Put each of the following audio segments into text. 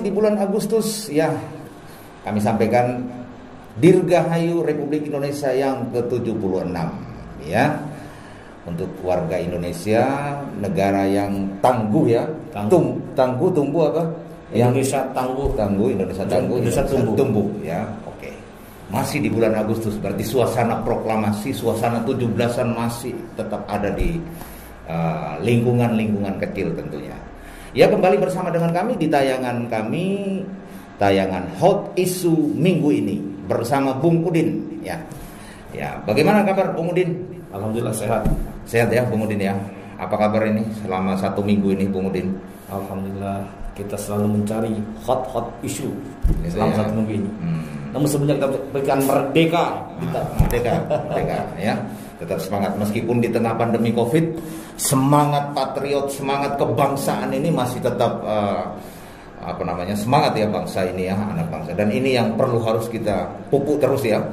di bulan Agustus ya, kami sampaikan Dirgahayu Republik Indonesia yang ke-76 ya. Untuk warga Indonesia, negara yang tangguh ya. Tangguh tumbuh apa? Indonesia tangguh, Indonesia tumbuh ya. Oke. Masih di bulan Agustus, berarti suasana proklamasi, suasana 17-an masih tetap ada di lingkungan kecil tentunya. Ya, kembali bersama dengan kami di tayangan Hot Issue minggu ini bersama Bung Udin ya. Ya, bagaimana kabar Bung Udin? Alhamdulillah sehat. Sehat ya Bung Udin ya. Apa kabar ini selama 1 minggu ini Bung Udin? Alhamdulillah kita selalu mencari hot issue selama 1 minggu ini. Namun sebelumnya kita berikan merdeka. Merdeka ya. Tetap semangat meskipun di tengah pandemi Covid, semangat patriot, semangat kebangsaan ini masih tetap semangat ya bangsa ini ya, anak bangsa. Dan ini yang harus kita pupuk terus ya.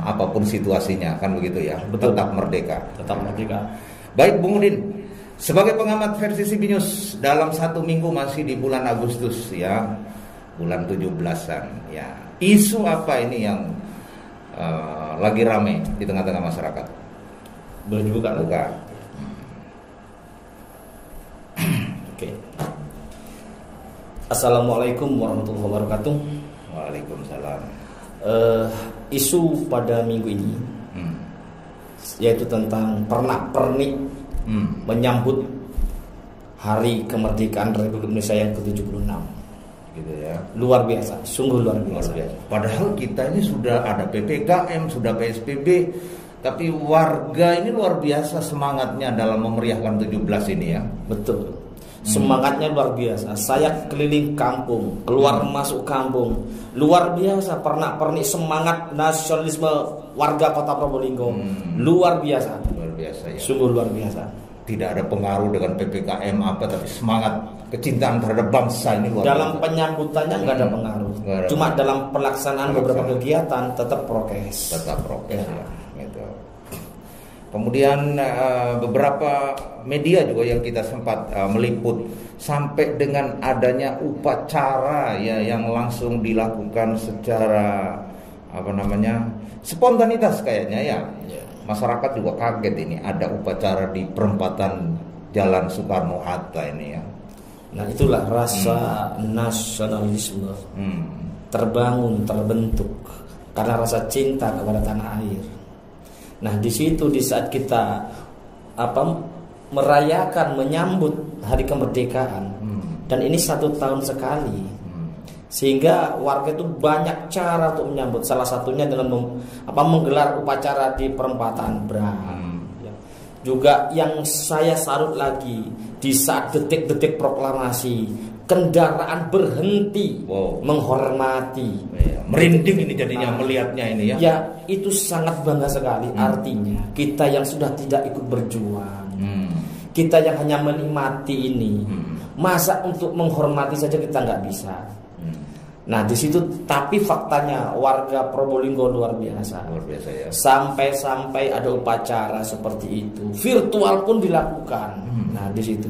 Apapun situasinya kan begitu ya. Betul. Tetap merdeka. Baik Bung Udin, sebagai pengamat versi CB News, dalam 1 minggu masih di bulan Agustus ya, bulan 17-an ya. Isu apa ini yang lagi ramai di tengah-tengah masyarakat? Boleh dibuka? Buka. Oke. Assalamualaikum warahmatullahi wabarakatuh. Waalaikumsalam. Isu pada minggu ini yaitu tentang pernak-pernik menyambut Hari Kemerdekaan Republik Indonesia yang ke-76. Gitu ya. Luar biasa, sungguh luar biasa. Padahal kita ini sudah ada PPKM, sudah PSBB, tapi warga ini luar biasa semangatnya dalam memeriahkan 17 ini ya. Betul. Semangatnya luar biasa. Saya keliling kampung, keluar masuk kampung, luar biasa. Pernak-pernik semangat nasionalisme warga Kota Probolinggo. Luar biasa. Luar biasa ya. Sungguh luar biasa. Tidak ada pengaruh dengan PPKM tapi semangat kecintaan terhadap bangsa ini luar biasa. Dalam penyambutannya nggak ada pengaruh. Cuma dalam pelaksanaan beberapa kegiatan tetap prokes. Ya. Gitu. Kemudian beberapa media juga yang kita sempat meliput sampai dengan adanya upacara ya yang langsung dilakukan secara spontanitas kayaknya ya. Masyarakat juga kaget ini ada upacara di perempatan Jalan Soekarno-Hatta ini ya. Nah itulah rasa nasionalisme terbangun, terbentuk karena rasa cinta kepada tanah air. Nah di situ di saat kita merayakan, menyambut Hari Kemerdekaan dan ini 1 tahun sekali. Sehingga warga itu banyak cara untuk menyambut. Salah satunya dengan menggelar upacara di perempatan Bram. Juga yang saya salut lagi, di saat detik-detik proklamasi, kendaraan berhenti menghormati. Merinding ini jadinya melihatnya ini ya. Ya itu sangat bangga sekali. Artinya kita yang sudah tidak ikut berjuang, kita yang hanya menikmati ini, masa untuk menghormati saja kita nggak bisa. Nah di situ tapi faktanya warga Probolinggo luar biasa ya. Sampai ada upacara seperti itu, virtual pun dilakukan. Nah di situ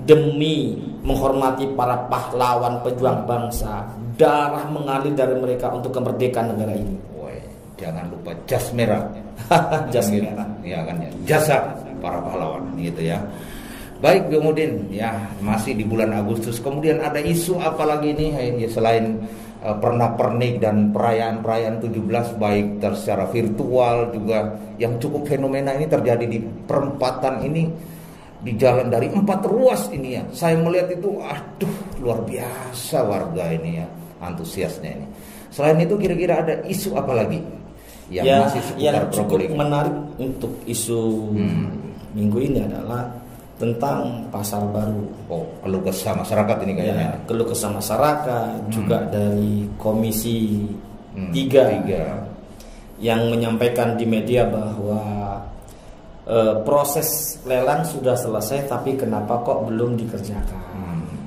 demi menghormati para pahlawan pejuang bangsa, darah mengalir dari mereka untuk kemerdekaan negara ini. Jangan lupa jas merah. Jas merah. Ya kan ya. Jasa para pahlawan gitu ya. Baik kemudian ya masih di bulan Agustus, kemudian ada isu apa lagi nih ya, selain pernak-pernik dan perayaan-perayaan 17 baik secara virtual juga yang cukup fenomena ini terjadi di perempatan ini di jalan dari 4 ruas ini ya. Saya melihat itu luar biasa warga ini ya, antusiasnya ini. Selain itu kira-kira ada isu apa lagi yang masih seputar Probolinggo? Cukup menarik untuk isu minggu ini adalah tentang pasar baru. Keluh kesah masyarakat ini kayaknya. Keluh kesah masyarakat juga dari Komisi 3 yang menyampaikan di media bahwa proses lelang sudah selesai tapi kenapa kok belum dikerjakan.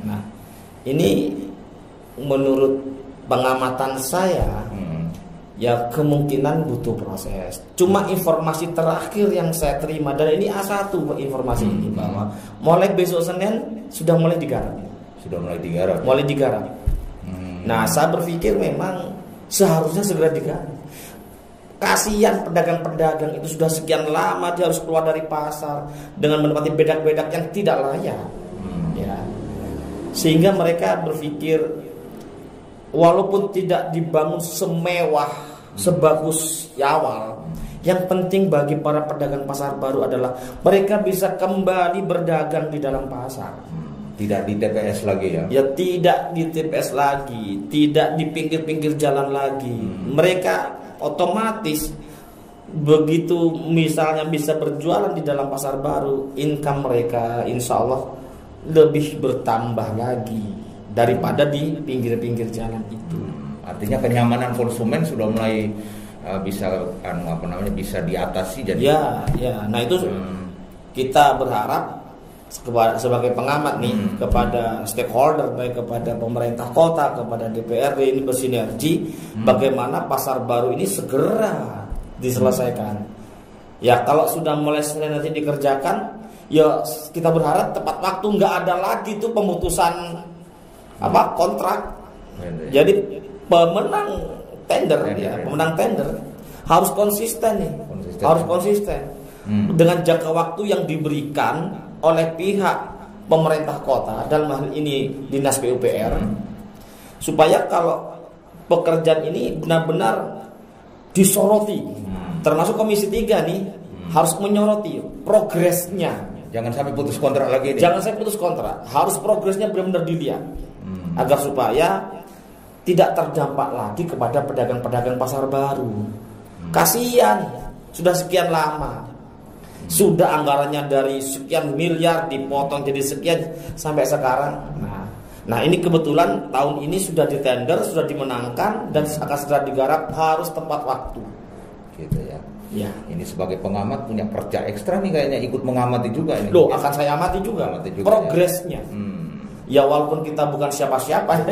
Nah, ini menurut pengamatan saya ya kemungkinan butuh proses. Cuma informasi terakhir yang saya terima dan ini A1 informasi ini bahwa mulai besok Senin sudah mulai digarap. Sudah mulai digarap. Mulai digarap. Nah, saya berpikir memang seharusnya segera diganti. Kasihan pedagang-pedagang itu sudah sekian lama dia harus keluar dari pasar dengan menempati bedak-bedak yang tidak layak. Ya. Sehingga mereka berpikir walaupun tidak dibangun semewah sebagus awal, yang penting bagi para pedagang pasar baru adalah mereka bisa kembali berdagang di dalam pasar. Tidak di TPS lagi ya? Ya, tidak di TPS lagi, tidak di pinggir-pinggir jalan lagi. Mereka otomatis begitu misalnya bisa berjualan di dalam pasar baru, income mereka insya Allah lebih bertambah lagi daripada di pinggir-pinggir jalan itu. Artinya kenyamanan konsumen sudah mulai bisa bisa diatasi jadi. Ya. Nah itu kita berharap sebagai pengamat nih kepada stakeholder, baik kepada pemerintah kota, kepada DPRD ini bersinergi bagaimana pasar baru ini segera diselesaikan. Ya kalau sudah mulai Senin nanti dikerjakan, ya kita berharap tepat waktu, nggak ada lagi tuh pemutusan kontrak. Jadi pemenang tender harus konsisten nih, harus konsisten dengan jangka waktu yang diberikan oleh pihak pemerintah kota, dalam hal ini Dinas PUPR, supaya kalau pekerjaan ini benar-benar disoroti, termasuk Komisi 3 nih harus menyoroti progresnya. Jangan sampai putus kontrak lagi nih. Jangan sampai putus kontrak, harus progresnya benar-benar dilihat agar supaya tidak terdampak lagi kepada pedagang-pedagang pasar baru. Kasihan, sudah sekian lama. Sudah anggarannya dari sekian miliar dipotong jadi sekian sampai sekarang. Nah ini kebetulan tahun ini sudah ditender, sudah dimenangkan dan akan segera digarap, harus tepat waktu. Gitu ya. Ya. Ini sebagai pengamat punya kerja ekstra nih kayaknya, ikut mengamati juga ini. Loh, akan saya amati juga progresnya. Ya walaupun kita bukan siapa-siapa,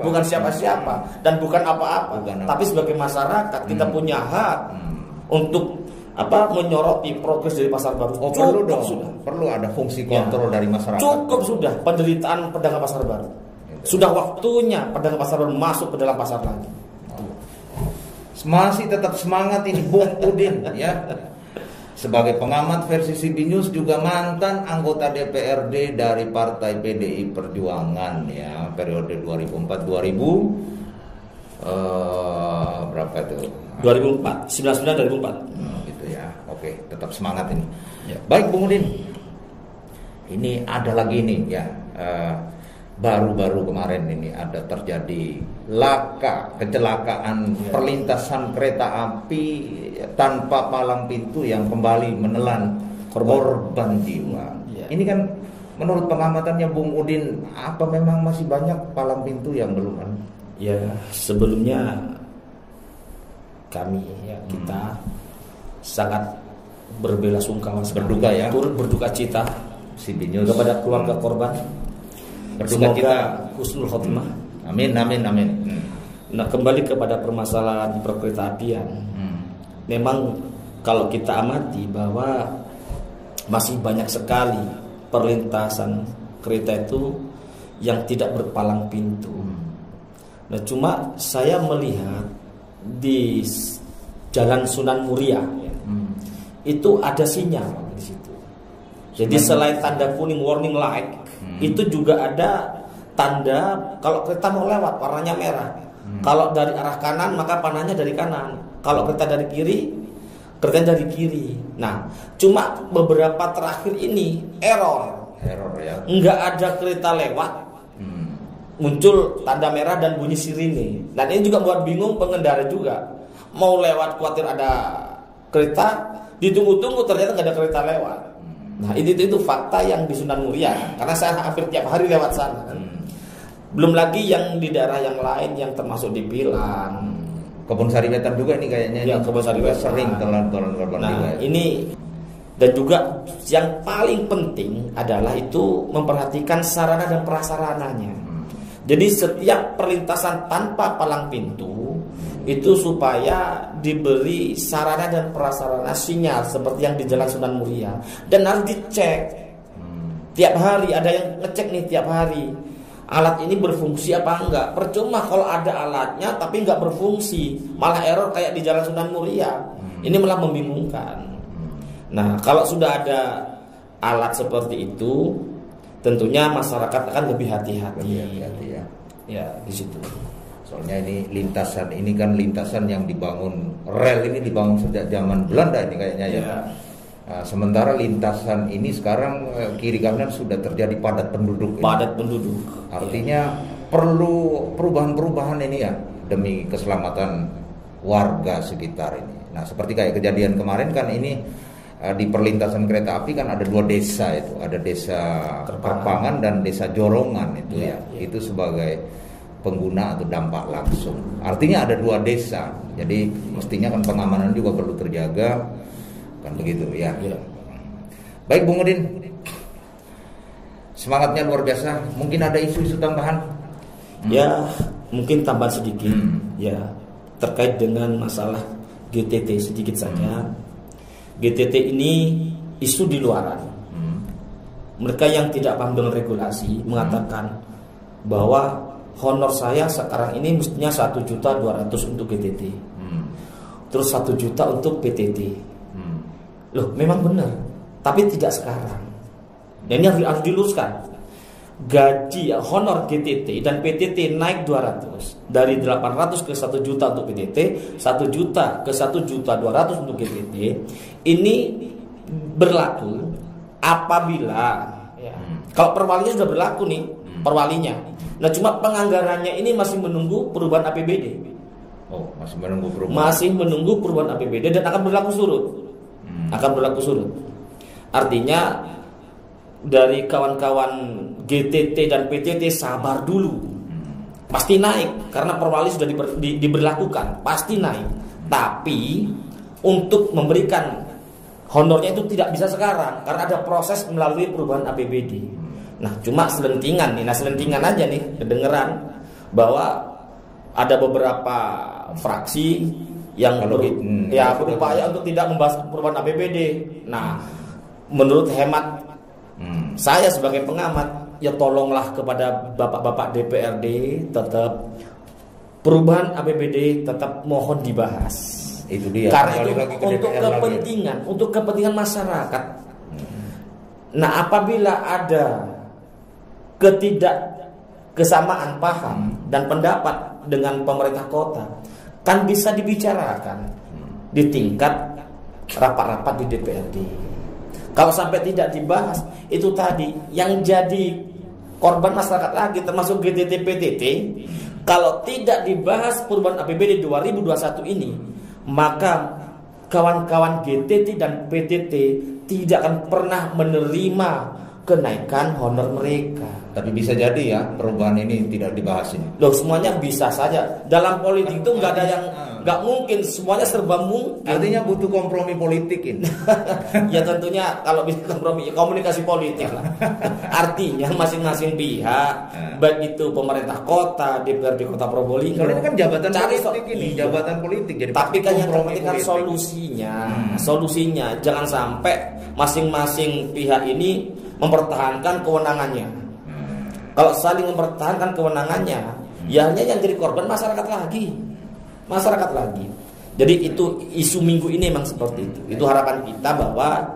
bukan siapa-siapa dan bukan apa-apa, tapi sebagai masyarakat kita punya hak untuk menyoroti progres dari pasar baru. Perlu ada fungsi kontrol dari masyarakat. Cukup sudah penderitaan pedagang pasar baru. Sudah waktunya pedagang pasar baru masuk ke dalam pasar lagi. Masih tetap semangat ini Bung Udin ya. Sebagai pengamat versi CB News, juga mantan anggota DPRD dari Partai PDI Perjuangan ya, periode 2004-2000 berapa itu? 2004, 99-2004. Gitu ya. Oke, tetap semangat ini. Ya. Baik Bung Udin. Ini ada lagi nih ya. Baru-baru kemarin ini ada terjadi kecelakaan perlintasan kereta api tanpa palang pintu yang kembali menelan korban jiwa. Ini kan menurut pengamatannya Bung Udin, apa memang masih banyak palang pintu yang belum ada? Ya, sebelumnya kami kita sangat berbelasungkawa, berduka ya, turut berduka cita kepada keluarga korban. Semoga husnul khotimah. Amin. Nah, kembali kepada permasalahan perkeretaapian. Memang kalau kita amati bahwa masih banyak sekali perlintasan kereta itu yang tidak berpalang pintu. Nah, cuma saya melihat di Jalan Sunan Muria itu ada sinyal di situ. Jadi selain tanda kuning warning light, itu juga ada tanda kalau kereta mau lewat warnanya merah. Kalau dari arah kanan maka panahnya dari kanan. Kalau kereta dari kiri, kereta dari kiri. Nah, cuma beberapa terakhir ini error ya. Nggak ada kereta lewat, muncul tanda merah dan bunyi sirine. Dan ini juga buat bingung pengendara juga. Mau lewat khawatir ada kereta, ditunggu-tunggu ternyata nggak ada kereta lewat. Nah itu fakta yang di Sunan Muria, karena saya hampir tiap hari lewat sana. Belum lagi yang di daerah yang lain yang termasuk di Pilang, Kebun Sari Wetan juga ini kayaknya. Ya, Kebun Sari Wetan sering telan korban. Nah ini dan juga yang paling penting adalah itu memperhatikan sarana dan prasarananya. Jadi setiap perlintasan tanpa palang pintu itu supaya diberi sarana dan prasarana sinyal seperti yang di Jalan Sunan Muria, dan harus dicek tiap hari. Ada yang ngecek nih tiap hari, alat ini berfungsi apa enggak. Percuma kalau ada alatnya tapi enggak berfungsi, malah error kayak di Jalan Sunan Muria. Ini malah membingungkan. Nah, kalau sudah ada alat seperti itu, tentunya masyarakat akan lebih hati-hati. Ya. Ya, di situ. Soalnya ini lintasan ini kan lintasan yang dibangun, rel ini dibangun sejak zaman Belanda ini kayaknya ya. Nah, sementara lintasan ini sekarang kiri kanan sudah terjadi padat penduduk. Padat penduduk. Artinya perlu perubahan-perubahan ini ya demi keselamatan warga sekitar ini. Nah, seperti kayak kejadian kemarin kan ini di perlintasan kereta api kan ada 2 desa itu, ada desa Kerpangan dan desa Jorongan itu ya. Itu sebagai pengguna atau dampak langsung. Artinya ada 2 desa. Jadi mestinya kan pengamanan juga perlu terjaga. Kan begitu ya. Baik Bung Udin, semangatnya luar biasa. Mungkin ada isu-isu tambahan? Ya, mungkin tambahan sedikit ya terkait dengan masalah GTT sedikit saja. GTT ini isu di luaran. Mereka yang tidak paham dengan regulasi mengatakan bahwa honor saya sekarang ini mestinya 1.200.000 untuk GTT. Terus 1 juta untuk PTT. Loh, memang benar, tapi tidak sekarang. Dan ini harus diluruskan. Gaji honor GTT dan PTT naik 200 dari 800 ke 1 juta untuk PTT, 1 juta ke 1.200.000 untuk GTT. Ini berlaku apabila kalau perwalinya sudah berlaku nih, perwalinya. Nah, cuma penganggarannya ini masih menunggu perubahan APBD. Oh, masih menunggu perubahan. Masih menunggu perubahan APBD dan akan berlaku surut. Akan berlaku surut. Artinya dari kawan-kawan GTT dan PTT sabar dulu. Pasti naik karena perwali sudah diberlakukan, pasti naik. Tapi untuk memberikan honornya itu tidak bisa sekarang karena ada proses melalui perubahan APBD. Nah, cuma selentingan nih, selentingan aja nih kedengeran bahwa ada beberapa fraksi yang berupaya untuk tidak membahas perubahan APBD. Nah, menurut hemat saya sebagai pengamat, ya tolonglah kepada bapak-bapak DPRD tetap perubahan APBD tetap mohon dibahas. Itu dia. Karena itu untuk kepentingan masyarakat. Nah, apabila ada ketidakkesamaan paham dan pendapat dengan pemerintah kota, kan bisa dibicarakan di tingkat rapat-rapat di DPRD. Kalau sampai tidak dibahas, itu tadi yang jadi korban masyarakat lagi termasuk GTT PTT. Kalau tidak dibahas perubahan APBD 2021 ini, maka kawan-kawan GTT dan PTT tidak akan pernah menerima kenaikan honor mereka. Tapi bisa jadi ya perubahan ini tidak dibahas ini. Loh, semuanya bisa saja. Dalam politik itu nggak ada yang nggak mungkin, semuanya serba mungkin. Artinya butuh kompromi politik ini. Ya tentunya kalau bisa kompromi, komunikasi politik lah. Artinya masing-masing pihak, baik itu pemerintah kota, DPRD Kota Probolinggo. Kalau ini kan jabatan politik ini, jabatan politik. Jadi tapi kan yang terpenting kan solusinya jangan sampai masing-masing pihak ini mempertahankan kewenangannya. Kalau saling mempertahankan kewenangannya, ya hanya yang jadi korban masyarakat lagi. Jadi itu isu minggu ini memang seperti itu. Itu harapan kita bahwa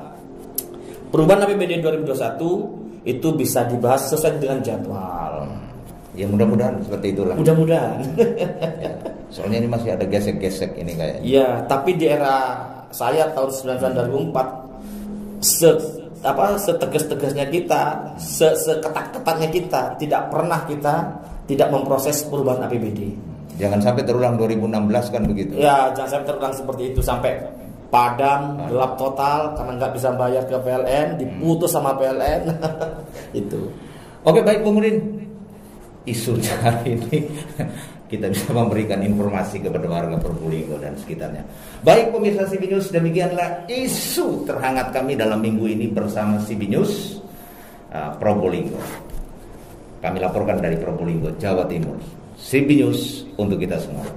perubahan APBD 2021 itu bisa dibahas sesuai dengan jadwal. Ya mudah-mudahan seperti itulah. Mudah-mudahan. Ya, soalnya ini masih ada gesek-gesek ini kayaknya. Ya, tapi di era saya tahun 1994 setegas-tegasnya kita, seketat-ketatnya kita, tidak pernah kita tidak memproses perubahan APBD. Jangan sampai terulang 2016 kan begitu. Ya, jangan sampai terulang seperti itu, sampai padam, gelap total karena nggak bisa bayar ke PLN, diputus sama PLN. Itu. Oke, baik Bung Udin. Isu hari ini kita bisa memberikan informasi kepada warga Probolinggo dan sekitarnya. Baik pemirsa CB News, demikianlah isu terhangat kami dalam minggu ini bersama CB News Probolinggo. Kami laporkan dari Probolinggo, Jawa Timur. CB News untuk kita semua.